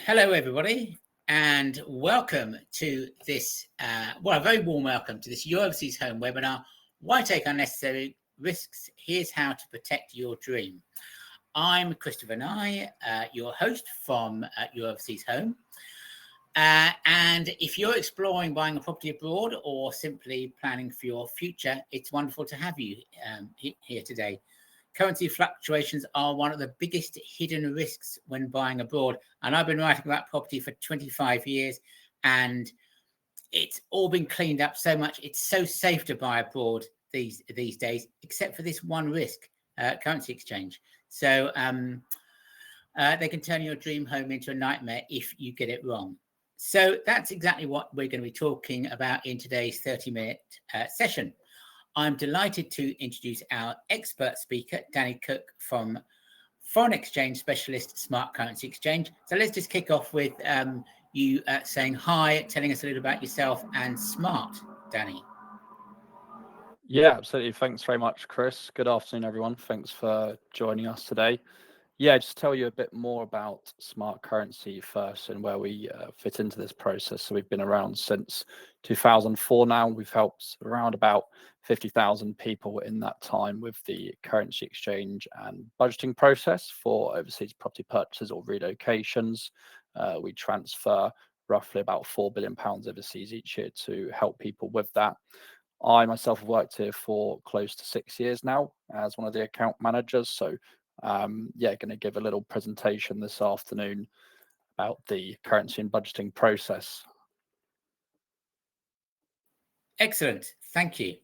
Hello, everybody, and welcome to this, a very warm welcome to this Your Overseas Home webinar, Why Take Unnecessary Risks? Here's How to Protect Your Dream. I'm Christopher Nye, your host from Your Overseas Home. And if you're exploring buying a property abroad or simply planning for your future, it's wonderful to have you here today. Currency fluctuations are one of the biggest hidden risks when buying abroad. And I've been writing about property for 25 years, and it's all been cleaned up so much. It's so safe to buy abroad these days, except for this one risk, currency exchange. So they can turn your dream home into a nightmare if you get it wrong. So that's exactly what we're going to be talking about in today's 30-minute session. I'm delighted to introduce our expert speaker, Danny Cook from foreign exchange specialist Smart Currency Exchange. So let's just kick off with you saying hi, telling us a little about yourself and Smart, Danny. Yeah, absolutely. Thanks very much, Chris. Good afternoon, everyone. Thanks for joining us today. Yeah, just tell you a bit more about Smart Currency first and where we fit into this process. So we've been around since 2004 now. We've helped around about 50,000 people in that time with the currency exchange and budgeting process for overseas property purchases or relocations. We transfer roughly about £4 billion overseas each year to help people with that. I myself have worked here for close to 6 years now as one of the account managers. So going to give a little presentation this afternoon about the currency and budgeting process. Excellent, thank you.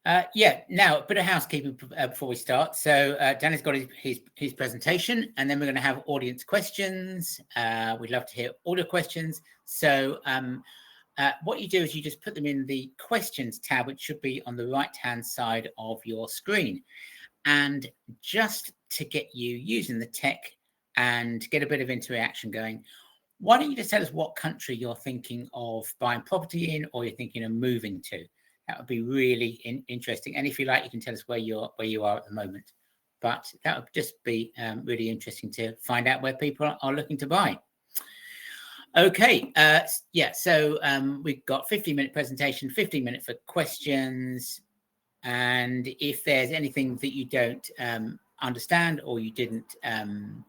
Now a bit of housekeeping before we start. So Danny's got his presentation, and then we're going to have audience questions. We'd love to hear all your questions. So what you do is you just put them in the questions tab, which should be on the right-hand side of your screen. And just to get you using the tech and get a bit of interaction going, why don't you just tell us what country you're thinking of buying property in, or you're thinking of moving to? That would be really interesting. And if you like, you can tell us where you are at the moment. But that would just be really interesting to find out where people are looking to buy. Okay, so we've got 15-minute presentation, 15 minutes for questions. And if there's anything that you don't understand or you didn't,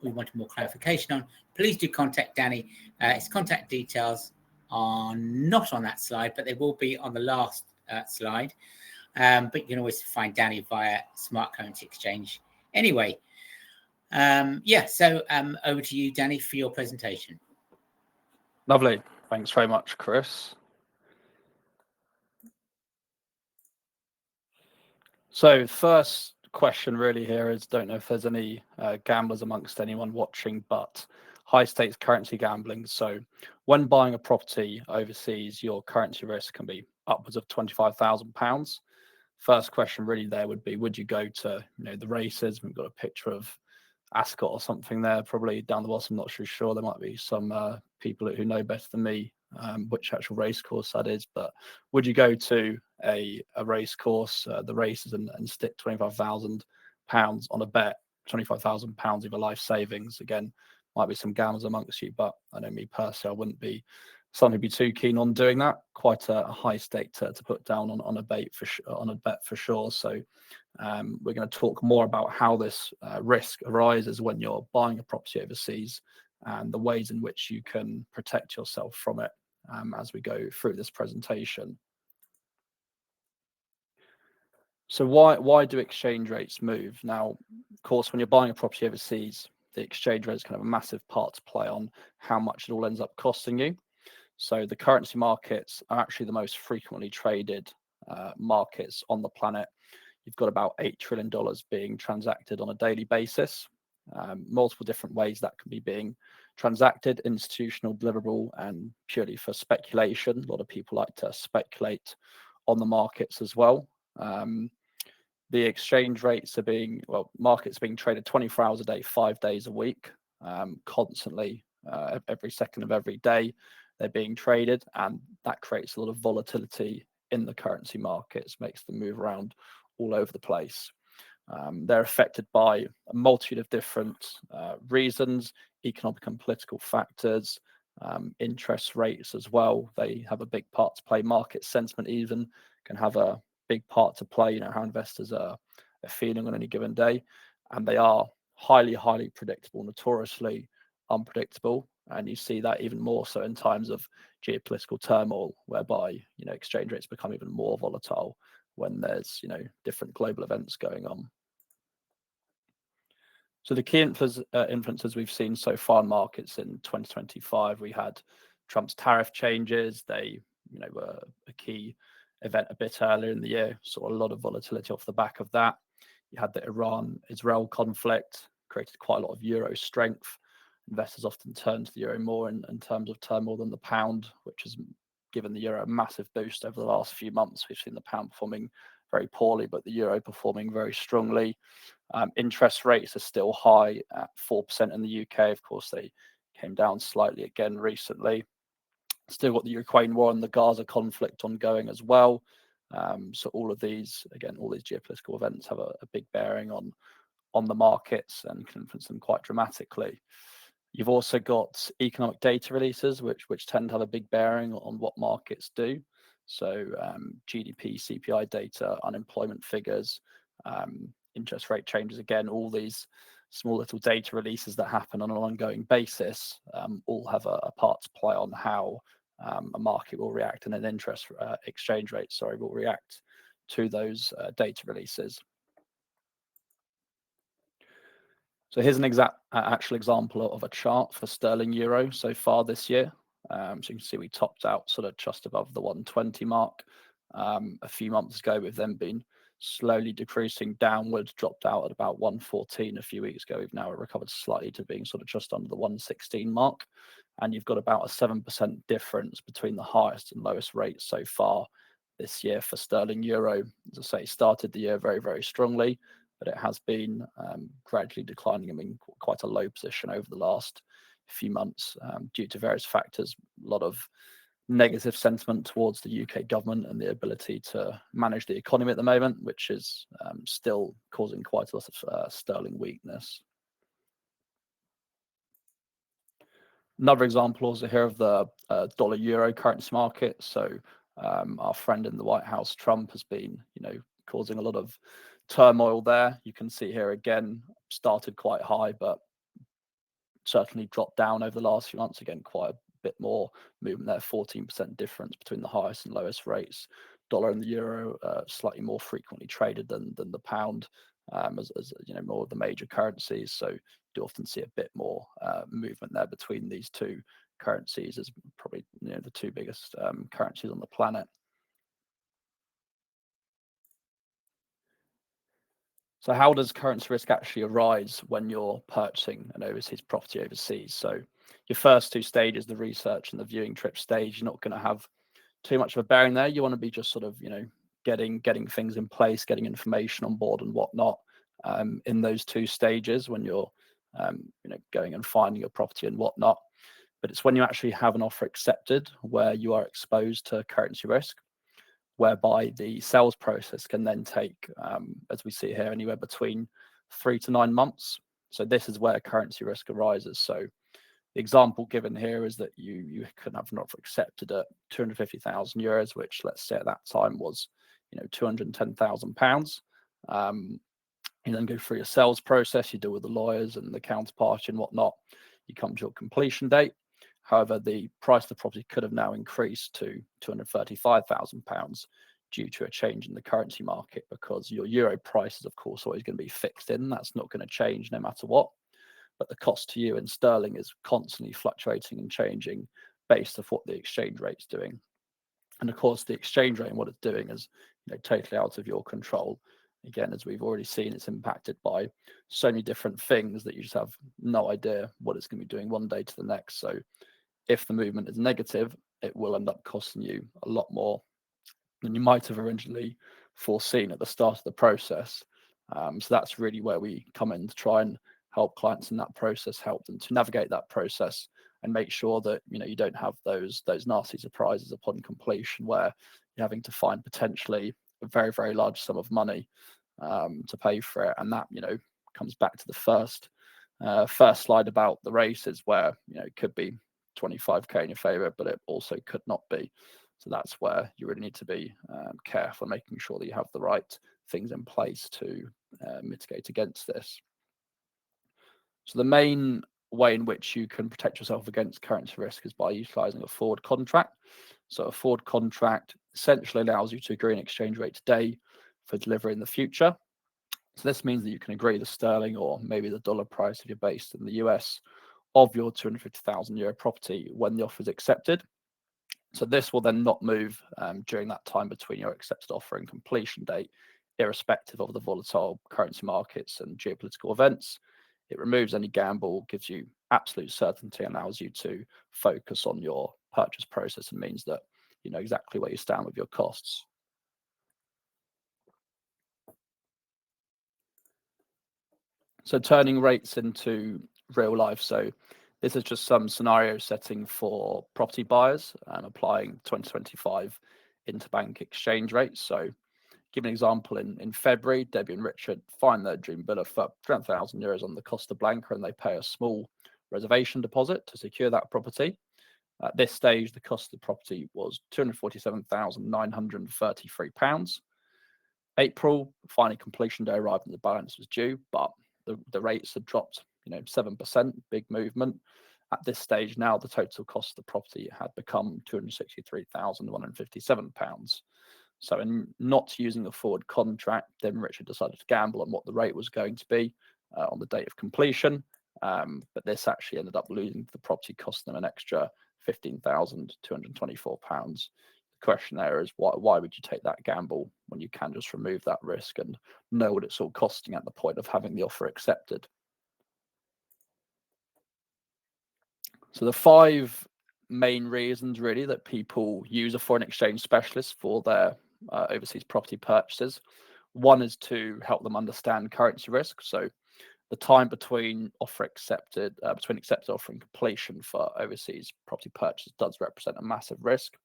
we wanted more clarification on, please do contact Danny. His contact details are not on that slide, but they will be on the last slide. But you can always find Danny via Smart Currency Exchange. Anyway, so over to you, Danny, for your presentation. Lovely. Thanks very much, Chris. So first question really here is, don't know if there's any gamblers amongst anyone watching, but high stakes currency gambling. So when buying a property overseas, your currency risk can be upwards of £25,000. First question really there would be, would you go to the races? We've got a picture of Ascot or something there, probably down the bottom. I'm not sure. There might be some people who know better than me which actual race course that is. But would you go to a race course, the races, and stick £25,000 on a bet? £25,000 of your life savings. Again, might be some gamblers amongst you, but I know me personally, I wouldn't be too keen on doing that. Quite a high stake to put down on a bet for sure. So we're going to talk more about how this risk arises when you're buying a property overseas and the ways in which you can protect yourself from it as we go through this presentation. So why do exchange rates move? Now, of course, when you're buying a property overseas, the exchange rate is kind of a massive part to play on how much it all ends up costing you. So the currency markets are actually the most frequently traded markets on the planet. You've got about $8 trillion being transacted on a daily basis. Multiple different ways that can be being transacted: institutional, deliverable, and purely for speculation. A lot of people like to speculate on the markets as well. The exchange rates markets being traded 24 hours a day, 5 days a week, constantly, every second of every day they're being traded, and that creates a lot of volatility in the currency markets, makes them move around all over the place. They're affected by a multitude of different reasons, economic and political factors, interest rates as well. They have a big part to play. Market sentiment even can have a big part to play, how investors are feeling on any given day. And they are highly predictable, notoriously unpredictable. And you see that even more so in times of geopolitical turmoil, whereby, exchange rates become even more volatile when there's, different global events going on. So the key influences we've seen so far in markets in 2025, we had Trump's tariff changes. They, were a key event a bit earlier in the year. Saw a lot of volatility off the back of that. You had the Iran-Israel conflict, created quite a lot of euro strength. Investors often turn to the euro more in terms of turmoil than the pound, which has given the euro a massive boost over the last few months. We've seen the pound performing very poorly, but the euro performing very strongly. Interest rates are still high at 4% in the UK. Of course, they came down slightly again recently. Still got the Ukraine war and the Gaza conflict ongoing as well. So all these geopolitical events have a big bearing on the markets and can influence them quite dramatically. You've also got economic data releases, which tend to have a big bearing on what markets do. So GDP, CPI data, unemployment figures, interest rate changes, again, all these small little data releases that happen on an ongoing basis all have a part to play on how a market will react, and an exchange rate, will react to those data releases. So here's an actual example of a chart for sterling euro so far this year. So you can see we topped out sort of just above the 120 mark a few months ago. We've then been slowly decreasing downwards, dropped out at about 114 a few weeks ago. We've now recovered slightly to being sort of just under the 116 mark. And you've got about a 7% difference between the highest and lowest rates so far this year for sterling euro. As I say, started the year very strongly, but it has been gradually declining. I mean, quite a low position over the last few months due to various factors. A lot of negative sentiment towards the UK government and the ability to manage the economy at the moment, which is still causing quite a lot of sterling weakness. Another example also here of the dollar-euro currency market. So our friend in the White House, Trump, has been, causing a lot of turmoil there. You can see here again, started quite high, but certainly dropped down over the last few months. Again, quite a bit more movement there, 14% difference between the highest and lowest rates. Dollar and the euro slightly more frequently traded than the pound, as more of the major currencies. So you do often see a bit more movement there between these two currencies, as probably the two biggest currencies on the planet. So how does currency risk actually arise when you're purchasing an overseas property overseas? So your first two stages, the research and the viewing trip stage, you're not going to have too much of a bearing there. You want to be just sort of, getting things in place, getting information on board and whatnot in those two stages when you're, going and finding a property and whatnot. But it's when you actually have an offer accepted where you are exposed to currency risk, whereby the sales process can then take, as we see here, anywhere between 3 to 9 months. So this is where currency risk arises. So the example given here is that you could have an offer accepted at 250,000 euros, which let's say at that time was, 210,000 pounds. You then go through your sales process, you deal with the lawyers and the counterparty and whatnot. You come to your completion date. However, the price of the property could have now increased to 235,000 pounds due to a change in the currency market, because your euro price is, of course, always going to be fixed in. That's not going to change no matter what. But the cost to you in sterling is constantly fluctuating and changing based off what the exchange rate's doing. And of course, the exchange rate and what it's doing is totally out of your control. Again, as we've already seen, it's impacted by so many different things that you just have no idea what it's going to be doing one day to the next. So if the movement is negative, it will end up costing you a lot more than you might have originally foreseen at the start of the process. So that's really where we come in to try and help clients in that process, help them to navigate that process and make sure that you don't have those nasty surprises upon completion where you're having to find potentially a very large sum of money to pay for it. And that, comes back to the first slide about the races, where it could be 25k in your favor, but it also could not be. So that's where you really need to be careful, making sure that you have the right things in place to mitigate against this. So the main way in which you can protect yourself against currency risk is by utilizing a forward contract. So a forward contract essentially allows you to agree an exchange rate today for delivery in the future. So this means that you can agree the sterling or maybe the dollar price if you're based in the US of your €250,000 property when the offer is accepted. So this will then not move during that time between your accepted offer and completion date, irrespective of the volatile currency markets and geopolitical events. It removes any gamble, gives you absolute certainty, and allows you to focus on your purchase process, and means that you know exactly where you stand with your costs. So turning rates into real life. So this is just some scenario setting for property buyers and applying 2025 interbank exchange rates. So give an example, in February, Debbie and Richard find their dream villa for €300,000 on the Costa Blanca, and they pay a small reservation deposit to secure that property. At this stage, the cost of the property was £247,933. April, final completion day arrived and the balance was due, but the rates had dropped, 7%, big movement. At this stage now, the total cost of the property had become £263,157. So in not using a forward contract, then Richard decided to gamble on what the rate was going to be on the date of completion. But this actually ended up losing the property, costing them an extra £15,224. The question there is, why would you take that gamble when you can just remove that risk and know what it's all costing at the point of having the offer accepted? So the 5 main reasons really that people use a foreign exchange specialist for their overseas property purchases. One is to help them understand currency risk. So the time between accepted offer and completion for overseas property purchase does represent a massive risk.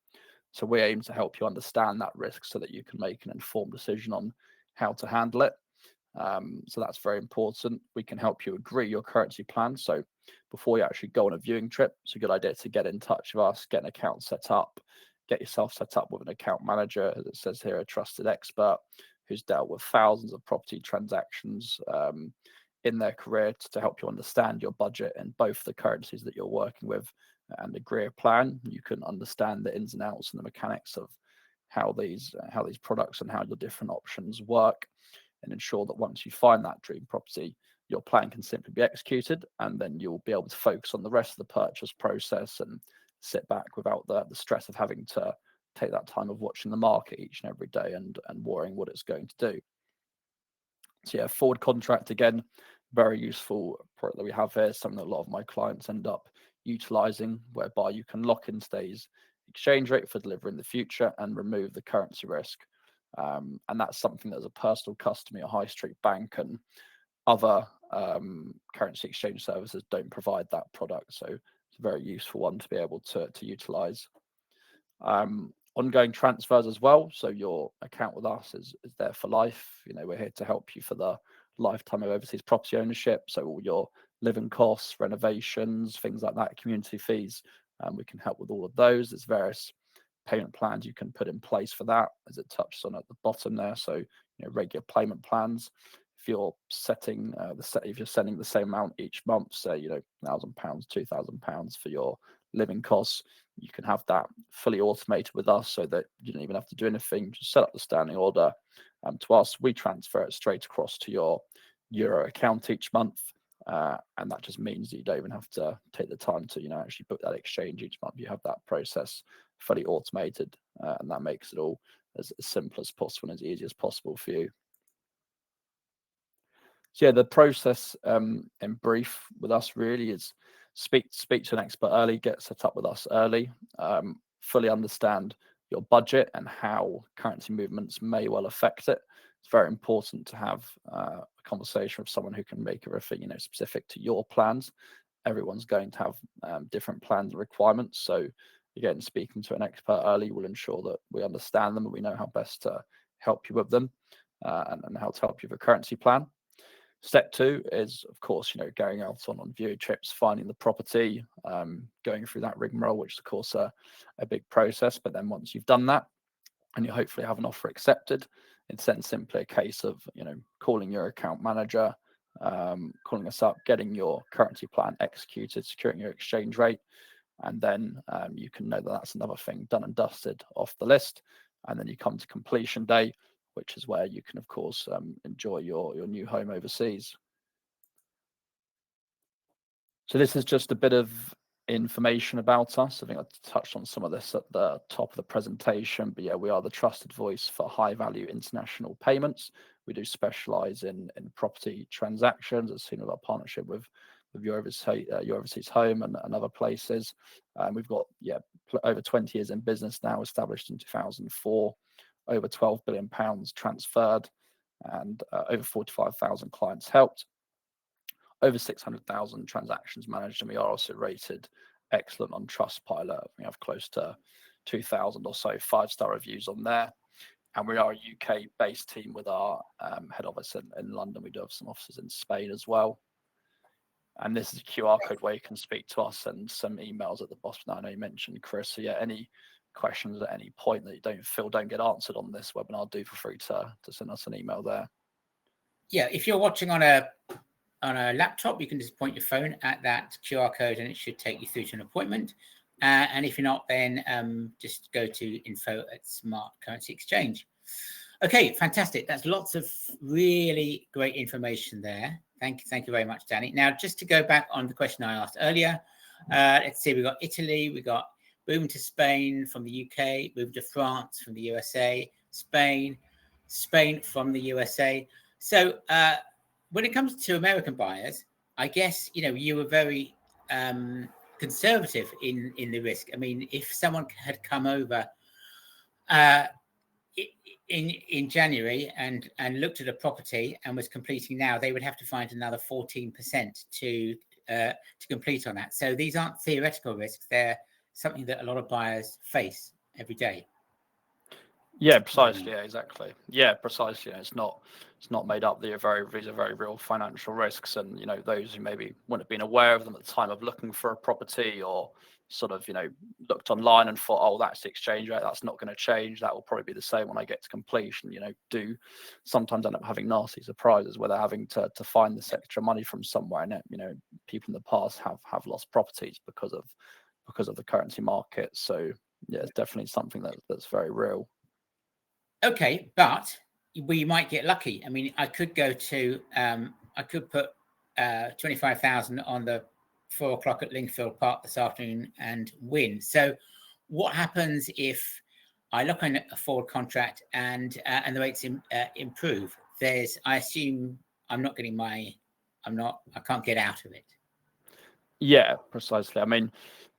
So we aim to help you understand that risk so that you can make an informed decision on how to handle it. So that's very important. We can help you agree your currency plan. So before you actually go on a viewing trip, it's a good idea to get in touch with us, get an account set up, get yourself set up with an account manager, as it says here, a trusted expert who's dealt with thousands of property transactions in their career to help you understand your budget in both the currencies that you're working with and agree a plan. You can understand the ins and outs and the mechanics of how these products and how your different options work, and ensure that once you find that dream property, your plan can simply be executed, and then you'll be able to focus on the rest of the purchase process and sit back without the stress of having to take that time of watching the market each and every day and worrying what it's going to do. So yeah, forward contract, again, very useful product that we have here, something that a lot of my clients end up utilizing, whereby you can lock in today's exchange rate for delivery in the future and remove the currency risk. And that's something that as a personal customer, a high street bank and other currency exchange services don't provide that product. So it's a very useful one to be able to utilize. Ongoing transfers as well. So your account with us is there for life. We're here to help you for the lifetime of overseas property ownership. So all your living costs, renovations, things like that, community fees, we can help with all of those. There's various payment plans you can put in place for that, as it touches on at the bottom there. So regular payment plans. If you're setting if you're sending the same amount each month, say £1,000, £2,000 for your living costs, you can have that fully automated with us, so that you don't even have to do anything. Just set up the standing order to us. We transfer it straight across to your Euro account each month. And that just means that you don't even have to take the time to actually book that exchange each month. You have that process fully automated, and that makes it all as simple as possible and as easy as possible for you. So yeah, the process in brief with us really is speak to an expert early, get set up with us early, fully understand your budget and how currency movements may well affect it. It's very important to have a conversation with someone who can make everything specific to your plans. Everyone's going to have different plans and requirements. So again, speaking to an expert early will ensure that we understand them and we know how best to help you with them. and how to help you with a currency plan. Step 2 is, of course, going out on view trips, finding the property, going through that rigmarole, which is, of course, a big process. But then once you've done that and you hopefully have an offer accepted, it's then simply a case of, calling your account manager, calling us up, getting your currency plan executed, securing your exchange rate. And then you can know that that's another thing done and dusted off the list. And then you come to completion day, which is where you can, of course, enjoy your new home overseas. So this is just a bit of information about us. I think I touched on some of this at the top of the presentation, but yeah, we are the trusted voice for high value international payments. We do specialize in property transactions, as seen with our partnership with your overseas home and other places. We've got over 20 years in business now, established in 2004, over £12 billion transferred, and over 45,000 clients helped, over 600,000 transactions managed, and we are also rated excellent on Trustpilot. We have close to 2,000 or so 5-star reviews on there. And we are a UK-based team with our head office in London. We do have some offices in Spain as well. And this is a QR code where you can speak to us, and some emails at the bottom. I know you mentioned, Chris. So yeah, any questions at any point that you don't get answered on this webinar, do feel free to send us an email there. Yeah, if you're watching on a laptop, you can just point your phone at that QR code and it should take you through to an appointment. And if you're not, then just go to info@Smart Currency Exchange. Okay, fantastic. That's lots of really great information there. Thank you very much, Danny. Now, just to go back on the question I asked earlier, let's see, we got Italy, we got moving to Spain from the UK, moving to France from the USA, Spain from the USA. So when it comes to American buyers, I guess, you were very conservative in the risk. I mean, if someone had come over in January and looked at a property and was completing now, they would have to find another 14% to complete on that. So these aren't theoretical risks; they're something that a lot of buyers face every day. Yeah, precisely. Yeah, exactly. Yeah, precisely. It's not made up. These are very real financial risks, and those who maybe wouldn't have been aware of them at the time of looking for a property, or sort of looked online and thought, oh, that's the exchange rate, that's not going to change, that will probably be the same when I get to completion. Do sometimes end up having nasty surprises where they're having to find this extra money from somewhere, and people in the past have lost properties because of the currency market. So yeah, it's definitely something that's very real. Okay, but we might get lucky. I mean, I could go to, I could put 25,000 on the 4 o'clock at Lingfield Park this afternoon and win. So what happens if I look on a forward contract and the rates improve? I assume I can't get out of it. Yeah, precisely. I mean,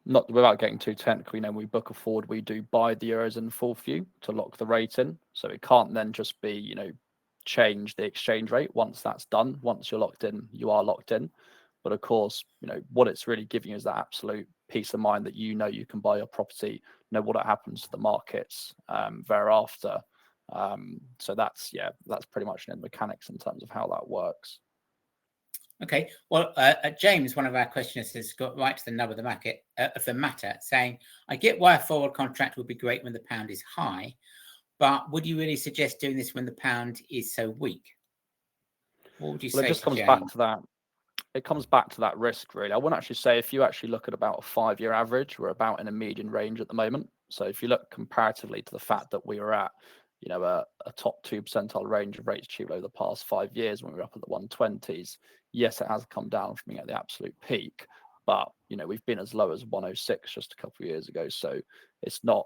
not without getting too technical, we book a forward, we do buy the euros in full view to lock the rate in. So it can't then just be, change the exchange rate. Once that's done, once you're locked in, you are locked in. But of course, what it's really giving you is that absolute peace of mind that you can buy your property, what happens to the markets thereafter. So that's pretty much the mechanics in terms of how that works. Okay, well, James, one of our questioners, has got right to the nub of the matter, saying, I get why a forward contract would be great when the pound is high, but would you really suggest doing this when the pound is so weak? What would you say? It just comes back to that. It comes back to that risk, really. I wouldn't actually say, if you actually look at about a 5-year average, we're about in a median range at the moment. So if you look comparatively to the fact that we were at, a top 2 percentile range of rates achieved over the past 5 years when we were up at the 120s, yes, it has come down from being at the absolute peak, but we've been as low as 106 just a couple of years ago. So it's not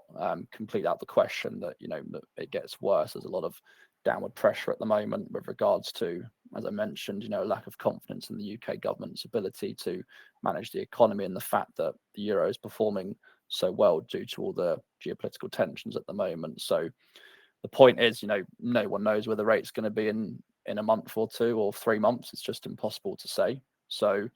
completely out of the question that that it gets worse. There's a lot of downward pressure at the moment with regards to, as I mentioned, a lack of confidence in the UK government's ability to manage the economy, and the fact that the euro is performing so well due to all the geopolitical tensions at the moment. So the point is, no one knows where the rate's going to be in a month or 2 or 3 months. It's just impossible to say. So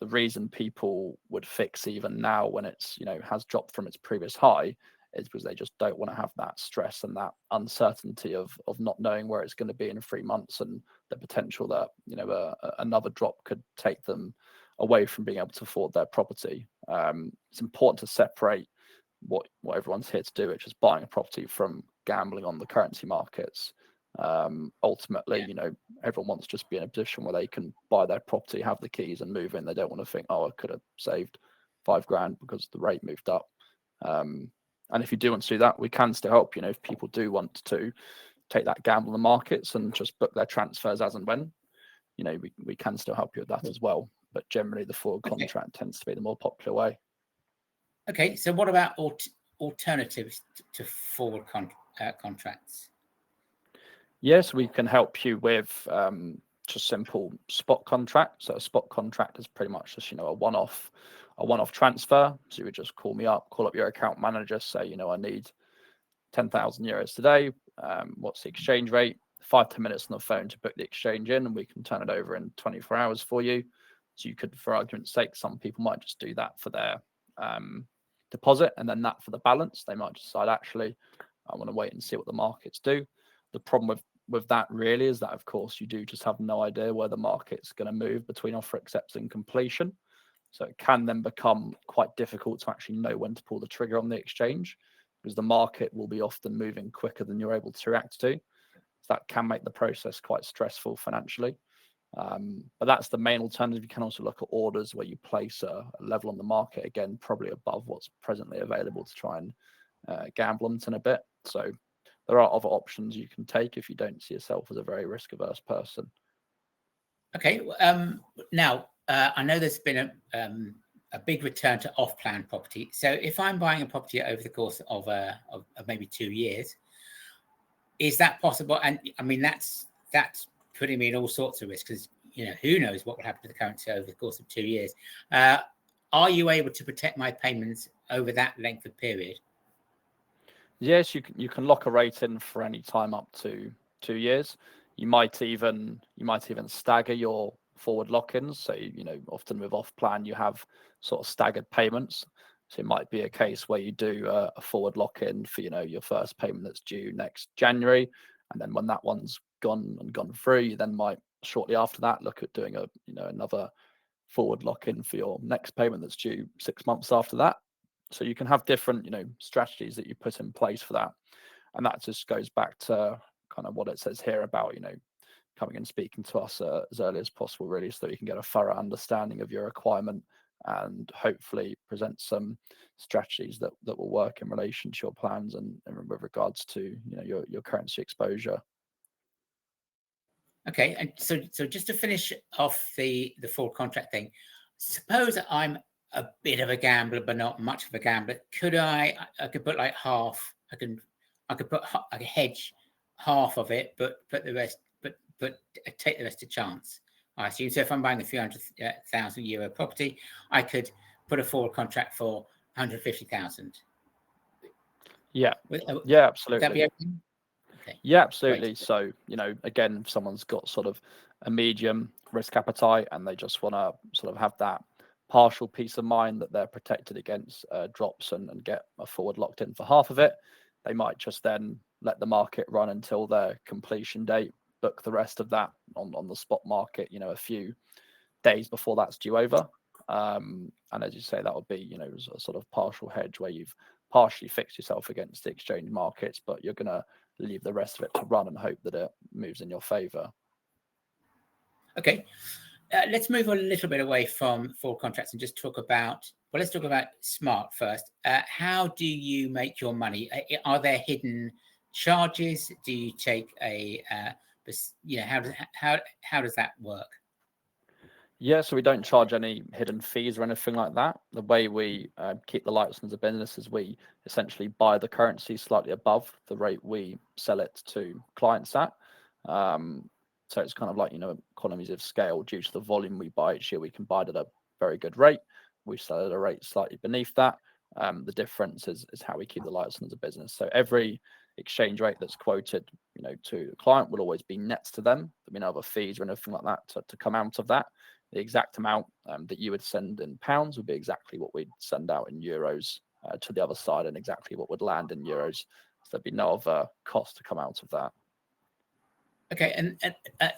the reason people would fix even now when it's has dropped from its previous high is because they just don't want to have that stress and that uncertainty of not knowing where it's going to be in 3 months, and the potential that another drop could take them away from being able to afford their property. It's important to separate what everyone's here to do, which is buying a property, from gambling on the currency markets. Ultimately, everyone wants to just be in a position where they can buy their property, have the keys, and move in. They don't want to think, oh, I could have saved £5,000 because the rate moved up. And if you do want to do that, we can still help. If people do want to take that gamble in the markets and just book their transfers as and when, we can still help you with that as well. But generally, the forward contract tends to be the more popular way. Okay, so what about alternatives to forward contracts? Yes, we can help you with just simple spot contract. So a spot contract is pretty much just a one-off transfer. So you would just call up your account manager, say I need 10,000 euros today. What's the exchange rate? 5-10 minutes on the phone to book the exchange in, and we can turn it over in 24 hours for you. So you could, for argument's sake, some people might just do that for their deposit, and then that for the balance. They might decide, actually, I want to wait and see what the markets do. The problem with that really is that, of course, you do just have no idea where the market's going to move between offer acceptance and completion. So it can then become quite difficult to actually know when to pull the trigger on the exchange, because the market will be often moving quicker than you're able to react to. So that can make the process quite stressful financially. But that's the main alternative. You can also look at orders where you place a level on the market, again, probably above what's presently available, to try and gamble on it in a bit. So there are other options you can take if you don't see yourself as a very risk-averse person. Okay. Now, I know there's been a big return to off-plan property. So if I'm buying a property over the course of maybe 2 years, is that possible? And I mean, that's putting me in all sorts of risks, because who knows what will happen to the currency over the course of 2 years. Are you able to protect my payments over that length of period? Yes, you can lock a rate in for any time up to 2 years. You might even stagger your forward lock-ins. So often with off plan you have sort of staggered payments. So it might be a case where you do a forward lock-in for your first payment that's due next January, and then when that one's gone through, you then might shortly after that look at doing another forward lock-in for your next payment that's due 6 months after that. So you can have different strategies that you put in place for that, and that just goes back to kind of what it says here about coming and speaking to us as early as possible, really, so that you can get a thorough understanding of your requirement and hopefully present some strategies that will work in relation to your plans and with regards to your currency exposure. Okay, and so just to finish off the forward contract thing, suppose I'm a bit of a gambler, but not much of a gambler. I could put like half. I could hedge half of it, but put the rest, but take the rest to chance, I assume. So if I'm buying a few €100,000 property, I could put a forward contract for 150,000. Yeah, Would absolutely. that be okay? Okay. Yeah, absolutely. Great. So, again, if someone's got sort of a medium risk appetite and they just want to sort of have that partial peace of mind that they're protected against drops and get a forward locked in for half of it, they might just then let the market run until their completion date, book the rest of that on the spot market, a few days before that's due over. And as you say, that would be, a sort of partial hedge where you've partially fixed yourself against the exchange markets, but you're going to leave the rest of it to run and hope that it moves in your favor. Okay. Let's move a little bit away from forward contracts and just talk about, let's talk about Smart first. How do you make your money? Are there hidden charges? Do you take how does that work? Yeah, so we don't charge any hidden fees or anything like that. The way we keep the lights on as a business is we essentially buy the currency slightly above the rate we sell it to clients at. So it's kind of like, economies of scale. Due to the volume we buy each year, we can buy it at a very good rate. We sell at a rate slightly beneath that. The difference is how we keep the lights on as a business. So every exchange rate that's quoted, to the client will always be net to them. There'll be no other fees or anything like that to come out of that. The exact amount that you would send in pounds would be exactly what we'd send out in euros to the other side and exactly what would land in euros. So there'd be no other cost to come out of that. Okay, and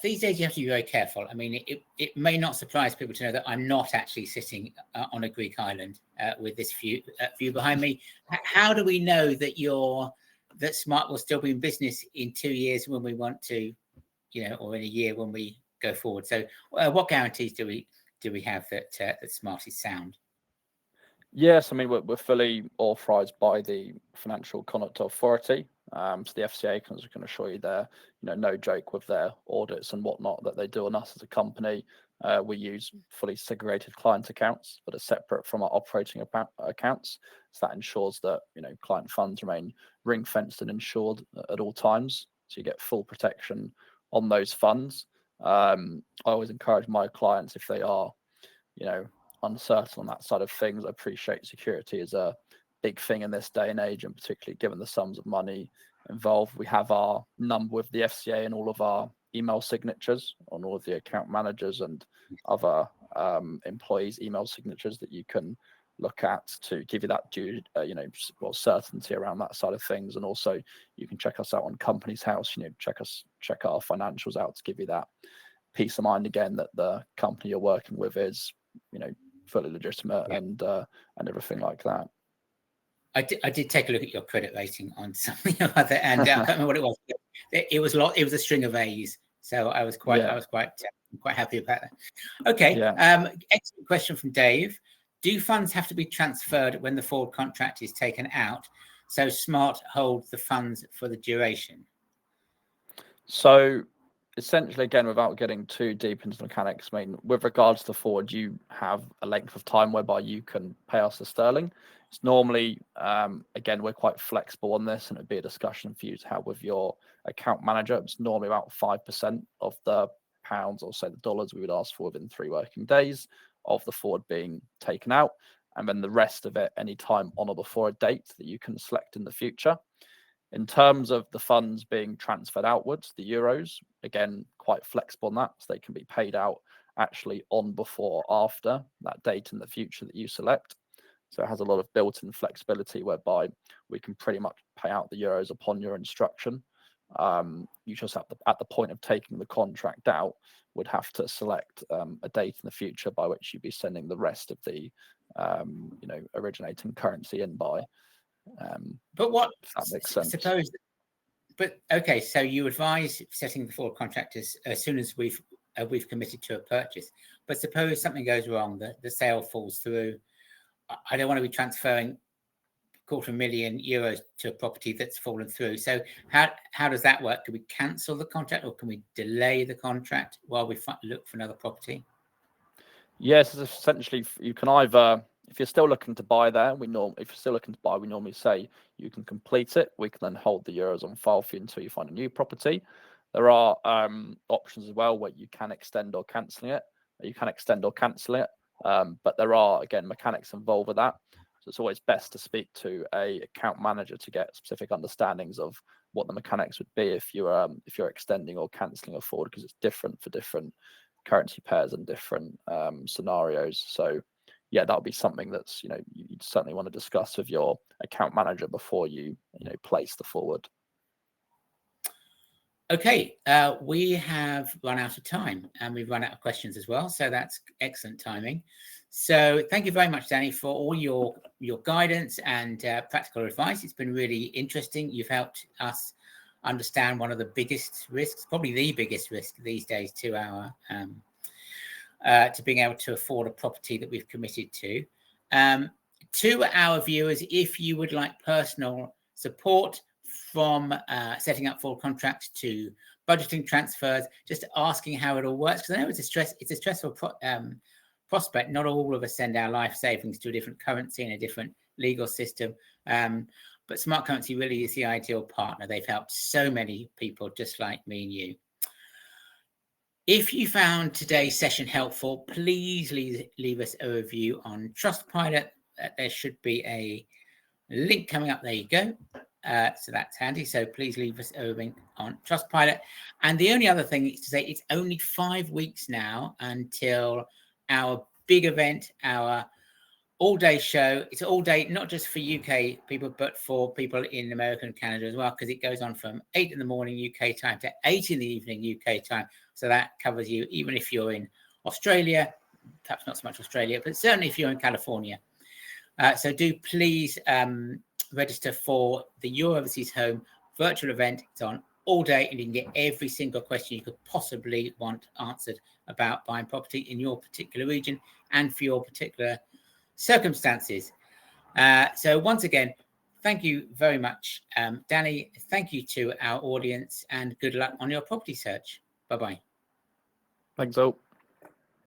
these days you have to be very careful. I mean, it may not surprise people to know that I'm not actually sitting on a Greek island with this view behind me. How do we know that Smart will still be in business in 2 years when we want to, or in a year when we go forward? So, what guarantees do we have that Smart is sound? Yes, I mean we're fully authorised by the Financial Conduct Authority. So the FCA can assure you they're no joke with their audits and whatnot that they do on us as a company. We use fully segregated client accounts that are separate from our operating accounts. So that ensures that client funds remain ring fenced and insured at all times. So you get full protection on those funds. I always encourage my clients, if they are uncertain on that side of things. I appreciate security is a big thing in this day and age, and particularly given the sums of money involved. We have our number with the FCA and all of our email signatures on all of the account managers and other employees' email signatures that you can look at to give you that certainty around that side of things. And also you can check us out on Companies House, check our financials out to give you that peace of mind again that the company you're working with is fully legitimate and everything like that. I did take a look at your credit rating on something or other, and I can't remember what it was. It was a string of A's, so I was quite happy about that. Okay, excellent question from Dave. Do funds have to be transferred when the forward contract is taken out, so Smart holds the funds for the duration? So essentially, again, without getting too deep into the mechanics, I mean, with regards to forward, you have a length of time whereby you can pay us the sterling. It's normally, again, we're quite flexible on this, and it'd be a discussion for you to have with your account manager. It's normally about 5% of the pounds or say the dollars we would ask for within 3 working days of the forward being taken out, and then the rest of it any time on or before a date that you can select in the future. In terms of the funds being transferred outwards, the euros, again, quite flexible on that. So they can be paid out actually on, before, after that date in the future that you select. So it has a lot of built-in flexibility whereby we can pretty much pay out the euros upon your instruction. You just at the point of taking the contract out would have to select a date in the future by which you'd be sending the rest of the originating currency in by. But what, if that makes sense. Okay, so you advise setting the forward contract as soon as we've committed to a purchase. But suppose something goes wrong, the sale falls through. I don't want to be transferring €250,000 to a property that's fallen through. So how does that work? Can we cancel the contract, or can we delay the contract while we look for another property? Yes, essentially you can either, if you're still looking to buy there, we normally say you can complete it. We can then hold the euros on file for you until you find a new property. There are options as well where you can extend or cancel it. But there are, again, mechanics involved with that. So it's always best to speak to a account manager to get specific understandings of what the mechanics would be if you're extending or cancelling a forward, because it's different for different currency pairs and different scenarios. So yeah, that would be something that's you'd certainly want to discuss with your account manager before you place the forward. Okay, we have run out of time, and we've run out of questions as well. So that's excellent timing. So thank you very much, Danny, for all your guidance and practical advice. It's been really interesting. You've helped us understand one of the biggest risks, probably the biggest risk these days to our to being able to afford a property that we've committed to. To our viewers, if you would like personal support from setting up forward contracts to budgeting transfers, just asking how it all works, because I know it's a stressful prospect. Not all of us send our life savings to a different currency and a different legal system. But Smart Currency really is the ideal partner. They've helped so many people just like me and you. If you found today's session helpful, please leave us a review on Trustpilot. There should be a link coming up. There you go. So that's handy. So please leave us a link on Trustpilot. And the only other thing is to say it's only 5 weeks now until our big event, our all-day show. It's all day, not just for UK people, but for people in America and Canada as well, because it goes on from 8 in the morning UK time to 8 in the evening UK time. So that covers you, even if you're in Australia, perhaps not so much Australia, but certainly if you're in California. So do please register for the Your Overseas Home virtual event. It's on all day, and you can get every single question you could possibly want answered about buying property in your particular region and for your particular circumstances. So once again, thank you very much, Danny. Thank you to our audience, and good luck on your property search. Bye-bye. Thanks all.